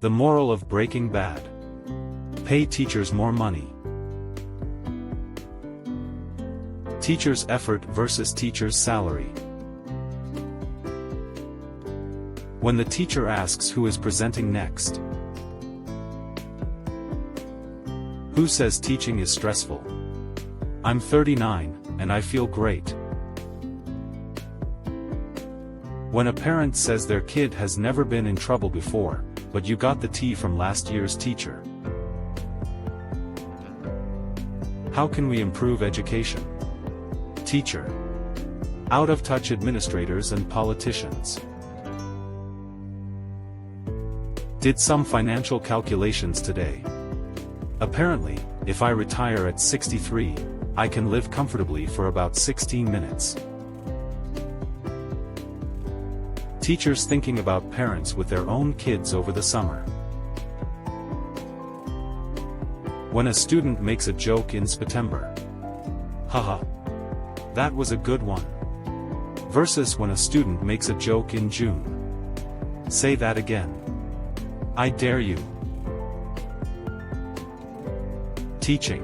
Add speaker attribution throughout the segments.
Speaker 1: The moral of Breaking Bad. Pay teachers more money. Teacher's effort versus teacher's salary. When the teacher asks who is presenting next. Who says teaching is stressful? I'm 39, and I feel great. When a parent says their kid has never been in trouble before, but you got the tea from last year's teacher. How can we improve education? Teacher. Out-of-touch administrators and politicians. Did some financial calculations today. Apparently, if I retire at 63, I can live comfortably for about 16 minutes. Teachers thinking about parents with their own kids over the summer. When a student makes a joke in September. Haha. That was a good one. Versus when a student makes a joke in June. Say that again. I dare you. Teaching.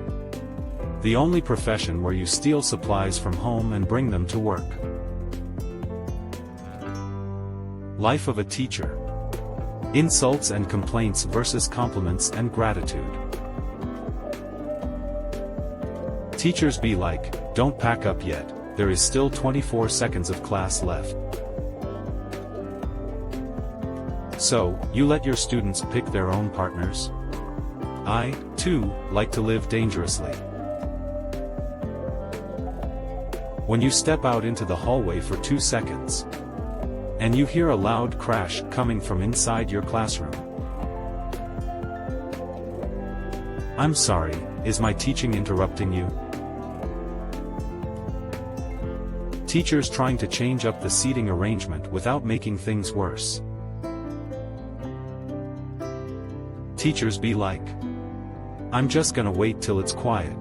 Speaker 1: The only profession where you steal supplies from home and bring them to work. Life of a teacher. Insults and complaints versus compliments and gratitude. Teachers be like, don't pack up yet, there is still 24 seconds of class left. So, you let your students pick their own partners? I, too, like to live dangerously. When you step out into the hallway for 2 seconds, and you hear a loud crash coming from inside your classroom. I'm sorry, is my teaching interrupting you? Teachers trying to change up the seating arrangement without making things worse. Teachers be like, I'm just gonna wait till it's quiet.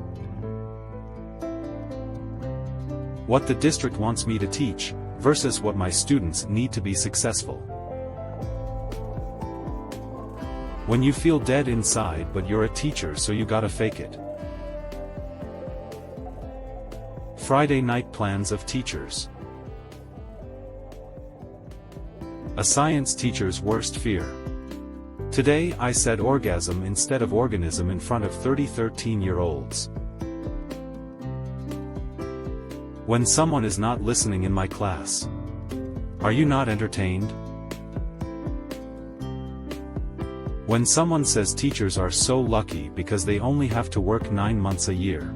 Speaker 1: What the district wants me to teach, versus what my students need to be successful. When you feel dead inside but you're a teacher so you gotta fake it. Friday night plans of teachers. A science teacher's worst fear. Today I said orgasm instead of organism in front of 30 13-year-olds. When someone is not listening in my class. Are you not entertained? When someone says teachers are so lucky because they only have to work 9 months a year.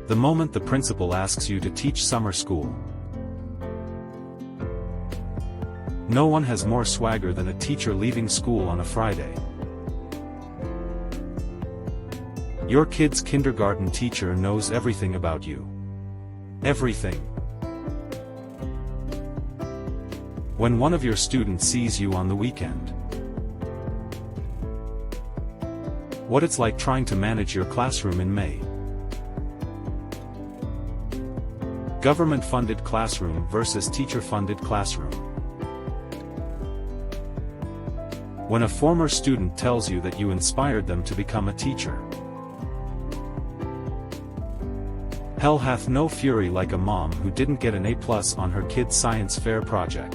Speaker 1: The moment the principal asks you to teach summer school. No one has more swagger than a teacher leaving school on a Friday. Your kid's kindergarten teacher knows everything about you. Everything. When one of your students sees you on the weekend. What it's like trying to manage your classroom in May. Government-funded classroom versus teacher-funded classroom. When a former student tells you that you inspired them to become a teacher. Hell hath no fury like a mom who didn't get an A+ on her kid's science fair project.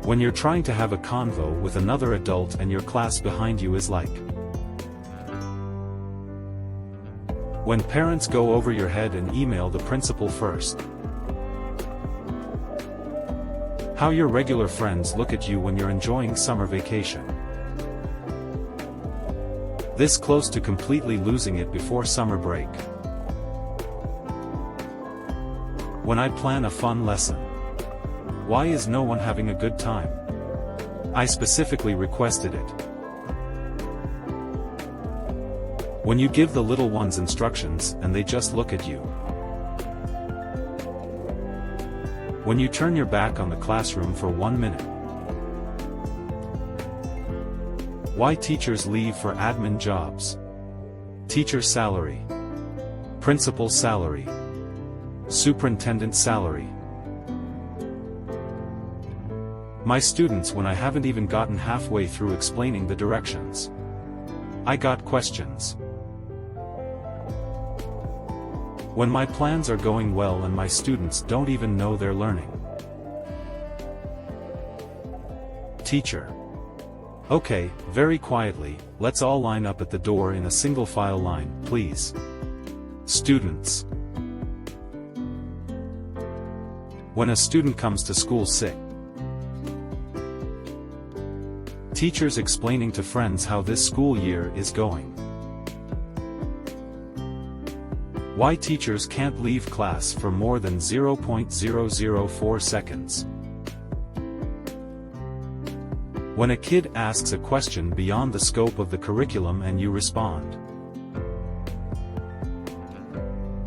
Speaker 1: When you're trying to have a convo with another adult and your class behind you is like. When parents go over your head and email the principal first. How your regular friends look at you when you're enjoying summer vacation. This close to completely losing it before summer break. When I plan a fun lesson. Why is no one having a good time? I specifically requested it. When you give the little ones instructions and they just look at you. When you turn your back on the classroom for 1 minute. Why teachers leave for admin jobs. Teacher salary. Principal salary. Superintendent salary. My students when I haven't even gotten halfway through explaining the directions. I got questions. When my plans are going well and my students don't even know they're learning. Teacher. Okay, very quietly, let's all line up at the door in a single file line, please. Students. When a student comes to school sick. Teachers explaining to friends how this school year is going. Why teachers can't leave class for more than 0.004 seconds. When a kid asks a question beyond the scope of the curriculum and you respond.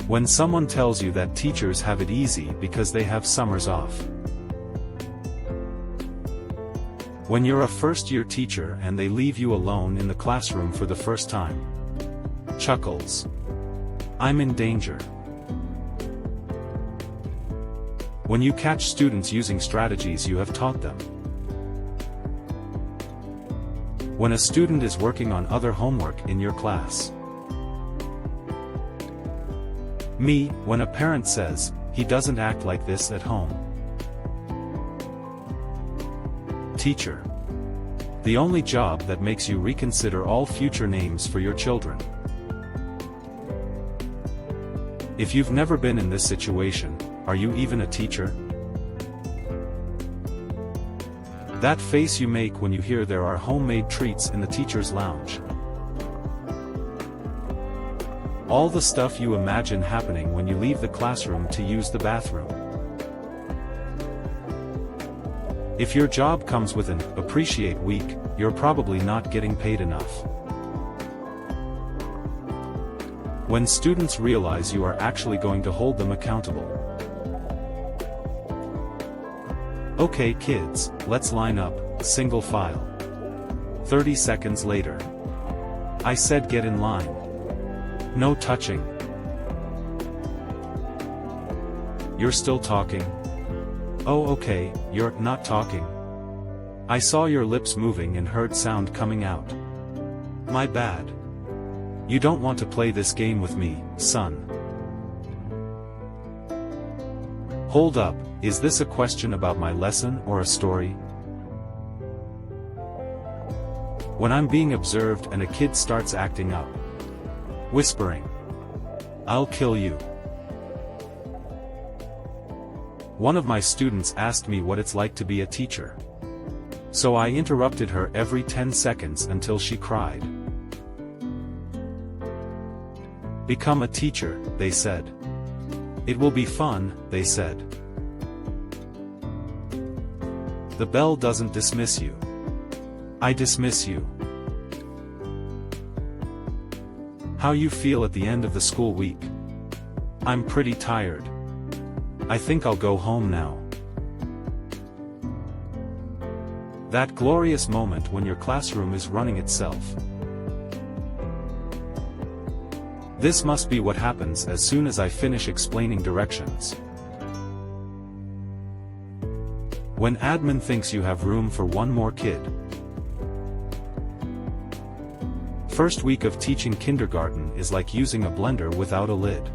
Speaker 1: When someone tells you that teachers have it easy because they have summers off. When you're a first-year teacher and they leave you alone in the classroom for the first time. Chuckles. I'm in danger. When you catch students using strategies you have taught them. When a student is working on other homework in your class. Me, when a parent says, he doesn't act like this at home. Teacher. The only job that makes you reconsider all future names for your children. If you've never been in this situation, are you even a teacher? That face you make when you hear there are homemade treats in the teacher's lounge. All the stuff you imagine happening when you leave the classroom to use the bathroom. If your job comes with an appreciate week, you're probably not getting paid enough. When students realize you are actually going to hold them accountable. Okay kids, let's line up, single file. 30 seconds later. I said get in line. No touching. You're still talking? Oh okay, you're not talking. I saw your lips moving and heard sound coming out. My bad. You don't want to play this game with me, son. Hold up, is this a question about my lesson or a story? When I'm being observed and a kid starts acting up. Whispering. I'll kill you. One of my students asked me what it's like to be a teacher. So I interrupted her every 10 seconds until she cried. Become a teacher, they said. It will be fun, they said. The bell doesn't dismiss you. I dismiss you. How you feel at the end of the school week? I'm pretty tired. I think I'll go home now. That glorious moment when your classroom is running itself. This must be what happens as soon as I finish explaining directions. When admin thinks you have room for one more kid. First week of teaching kindergarten is like using a blender without a lid.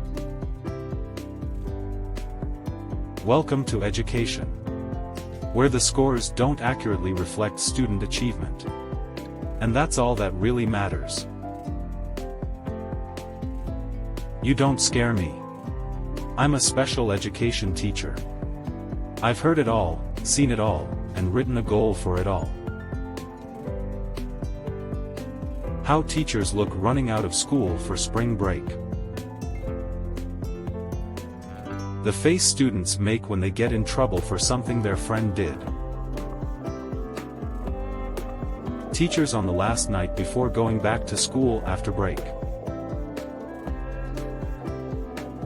Speaker 1: Welcome to education, where the scores don't accurately reflect student achievement. And that's all that really matters. You don't scare me. I'm a special education teacher. I've heard it all, seen it all, and written a goal for it all. How teachers look running out of school for spring break. The face students make when they get in trouble for something their friend did. Teachers on the last night before going back to school after break.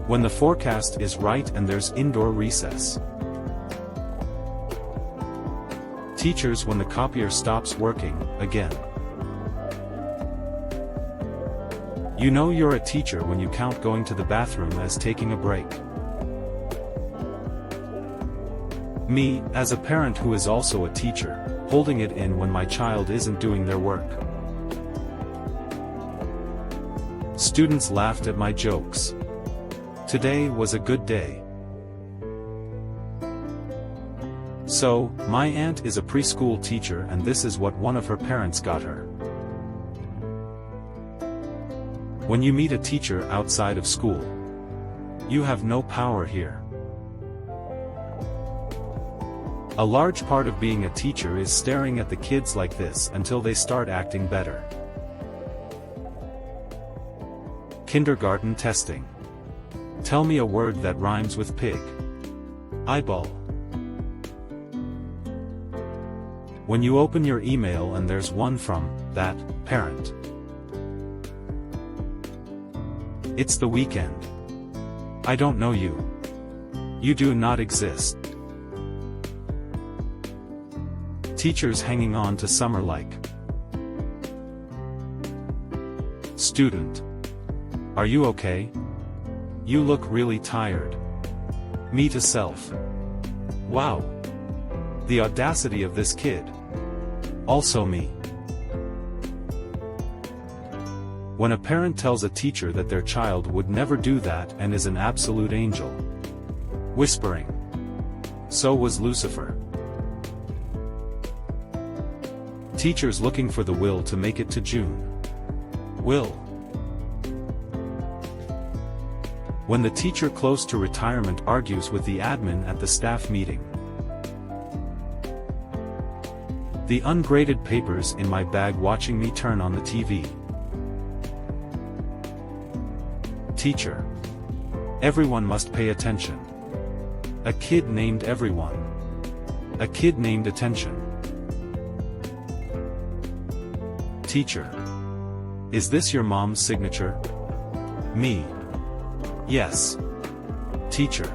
Speaker 1: When the forecast is right and there's indoor recess. Teachers when the copier stops working, again. You know you're a teacher when you count going to the bathroom as taking a break. Me, as a parent who is also a teacher, holding it in when my child isn't doing their work. Students laughed at my jokes. Today was a good day. So, my aunt is a preschool teacher and this is what one of her parents got her. When you meet a teacher outside of school, you have no power here. A large part of being a teacher is staring at the kids like this until they start acting better. Kindergarten testing. Tell me a word that rhymes with pig. Eyeball. When you open your email and there's one from that parent. It's the weekend. I don't know you. You do not exist. Teachers hanging on to summer like. Student. Are you okay? You look really tired. Me to self. Wow. The audacity of this kid. Also me. When a parent tells a teacher that their child would never do that and is an absolute angel. Whispering. So was Lucifer. Teachers looking for the will to make it to June. Will. When the teacher close to retirement argues with the admin at the staff meeting. The ungraded papers in my bag watching me turn on the TV. Teacher. Everyone must pay attention. A kid named Everyone. A kid named Attention. Teacher. Is this your mom's signature? Me. Yes. Teacher.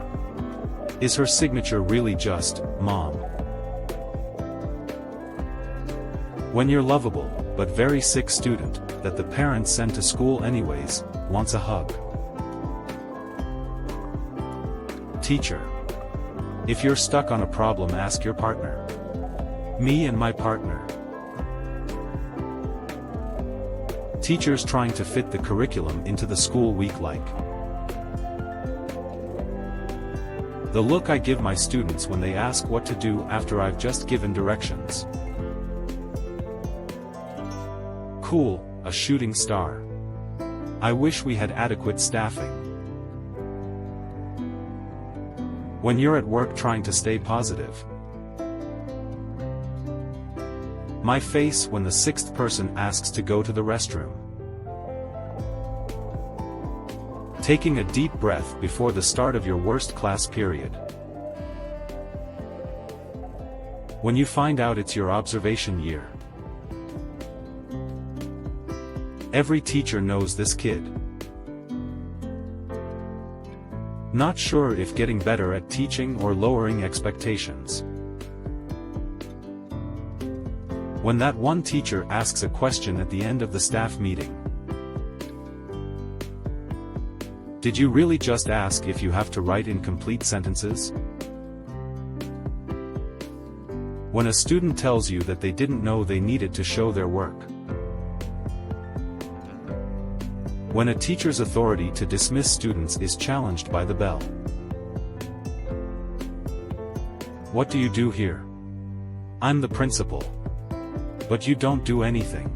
Speaker 1: Is her signature really just, Mom? When your lovable, but very sick student, that the parents send to school anyways, wants a hug. Teacher. If you're stuck on a problem, ask your partner. Me and my partner. Teachers trying to fit the curriculum into the school week like. The look I give my students when they ask what to do after I've just given directions. Cool, a shooting star. I wish we had adequate staffing. When you're at work trying to stay positive. My face when the sixth person asks to go to the restroom. Taking a deep breath before the start of your worst class period. When you find out it's your observation year. Every teacher knows this kid. Not sure if getting better at teaching or lowering expectations. When that one teacher asks a question at the end of the staff meeting. Did you really just ask if you have to write incomplete sentences? When a student tells you that they didn't know they needed to show their work. When a teacher's authority to dismiss students is challenged by the bell. What do you do here? I'm the principal. But you don't do anything.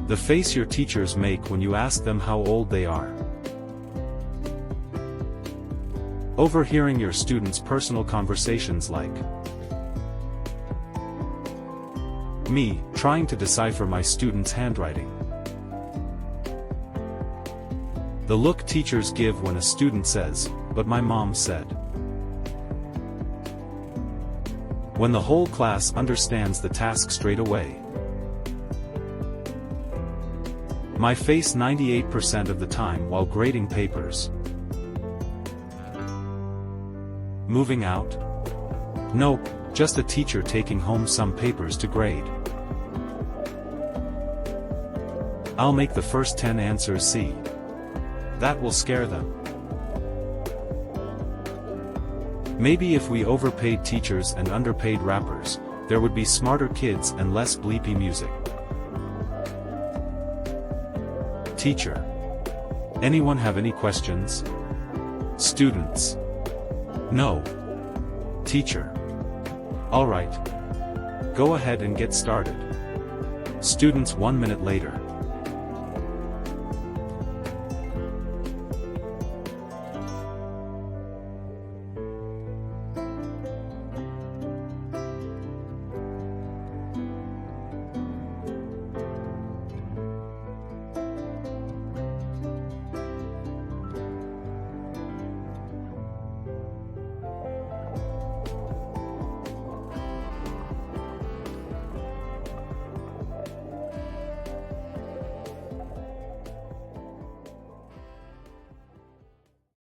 Speaker 1: The face your teachers make when you ask them how old they are. Overhearing your students' personal conversations like. Me, trying to decipher my students' handwriting. The look teachers give when a student says, "But my mom said." When the whole class understands the task straight away. My face 98% of the time while grading papers. Moving out? Nope, just a teacher taking home some papers to grade. I'll make the first 10 answers C. That will scare them. Maybe if we overpaid teachers and underpaid rappers, there would be smarter kids and less bleepy music. Teacher. Anyone have any questions? Students. No. Teacher. Alright. Go ahead and get started. Students 1 minute later.